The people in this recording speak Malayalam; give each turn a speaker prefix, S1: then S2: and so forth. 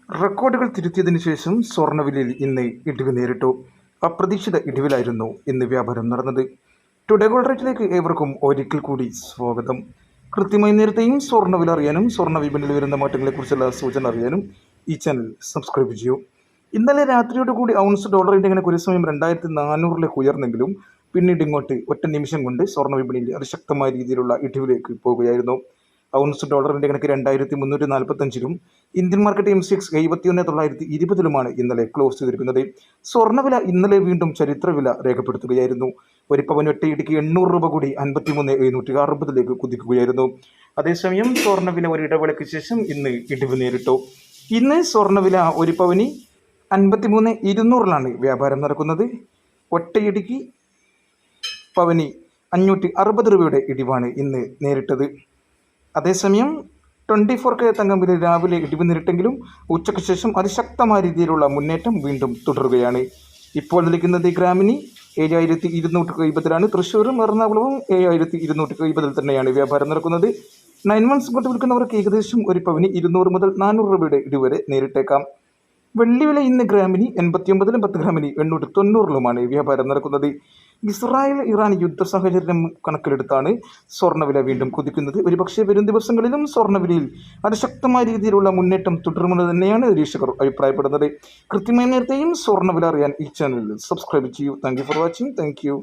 S1: റെക്കോർഡുകൾ തിരുത്തിയതിനു ശേഷം സ്വർണ്ണവിലയിൽ ഇന്ന് ഇടിവ് നേരിട്ടു. അപ്രതീക്ഷിത ഇടിവിലായിരുന്നു ഇന്ന് വ്യാപാരം നടന്നത്. ടുഡേ ഗോൾഡ് റേറ്റിലേക്ക് ഏവർക്കും ഒരിക്കൽ കൂടി സ്വാഗതം. കൃത്യമായി നേരത്തെയും സ്വർണ്ണവില അറിയാനും സ്വർണ്ണ വിപണിയിൽ വരുന്ന മാറ്റങ്ങളെക്കുറിച്ചുള്ള സൂചന അറിയാനും ഈ ചാനൽ സബ്സ്ക്രൈബ് ചെയ്യൂ. ഇന്നലെ രാത്രിയോടുകൂടി ഔൺസ് ഡോളറിൻ്റെ ഇങ്ങനെ ഒരു സമയം 2400 ഉയർന്നെങ്കിലും പിന്നീട് ഇങ്ങോട്ട് ഒറ്റ നിമിഷം കൊണ്ട് സ്വർണ്ണ വിപണിയിൽ അതിശക്തമായ രീതിയിലുള്ള ഇടിവിലേക്ക് പോവുകയായിരുന്നു. ഔൺസ് ഡോളറിൻ്റെ കണക്ക് 2345-ലും ഇന്ത്യൻ മാർക്കറ്റ് MCX 71,920-ലുമാണ് ഇന്നലെ ക്ലോസ് ചെയ്തിരിക്കുന്നത്. സ്വർണ്ണവില ഇന്നലെ വീണ്ടും ചരിത്രവില രേഖപ്പെടുത്തുകയായിരുന്നു. ഒരു പവൻ ഒറ്റയിടിക്ക് 800 രൂപ കൂടി 53,760 കുതിക്കുകയായിരുന്നു. അതേസമയം സ്വർണ്ണവില ഒരു ഇടവേളയ്ക്ക് ശേഷം ഇന്ന് ഇടിവ് നേരിട്ടു. ഇന്ന് സ്വർണ്ണവില ഒരു പവന് 53,200-ലാണ് വ്യാപാരം നടക്കുന്നത്. ഒറ്റയിടിക്ക് പവന് 560 രൂപയുടെ ഇടിവാണ് ഇന്ന് നേരിട്ടത്. അതേസമയം 24K തങ്കം വില രാവിലെ ഇടിവ് നേരിട്ടെങ്കിലും ഉച്ചയ്ക്ക് ശേഷം അതിശക്തമായ രീതിയിലുള്ള മുന്നേറ്റം വീണ്ടും തുടരുകയാണ്. ഇപ്പോൾ നിൽക്കുന്നത് ഗ്രാമിന് 7,270-ലാണ്. തൃശ്ശൂരും എറണാകുളവും 7,270 തന്നെയാണ് വ്യാപാരം നടക്കുന്നത്. 9 months കൊണ്ട് വിൽക്കുന്നവർക്ക് ഏകദേശം ഒരു പവന് 200 മുതൽ 400 രൂപയുടെ ഇടിവരെ നേരിട്ടേക്കാം. വെള്ളി വില ഇന്ന് ഗ്രാമിന് 89-ലും 10 ഗ്രാമിന് 890-ലുമാണ് വ്യാപാരം നടക്കുന്നത്. ഇസ്രായേൽ ഇറാൻ യുദ്ധ സാഹചര്യം കണക്കിലെടുത്താണ് സ്വർണ്ണവില വീണ്ടും കുതിക്കുന്നത്. ഒരുപക്ഷെ വരും ദിവസങ്ങളിലും സ്വർണ്ണവിലയിൽ അതിശക്തമായ രീതിയിലുള്ള മുന്നേറ്റം തുടരുമെന്ന് തന്നെയാണ് നിരീക്ഷകർ അഭിപ്രായപ്പെടുന്നത്. കൃത്യമായ നേരത്തെയും സ്വർണ്ണവില അറിയാൻ ഈ ചാനൽ സബ്സ്ക്രൈബ് ചെയ്യൂ. Thank you for watching. Thank you.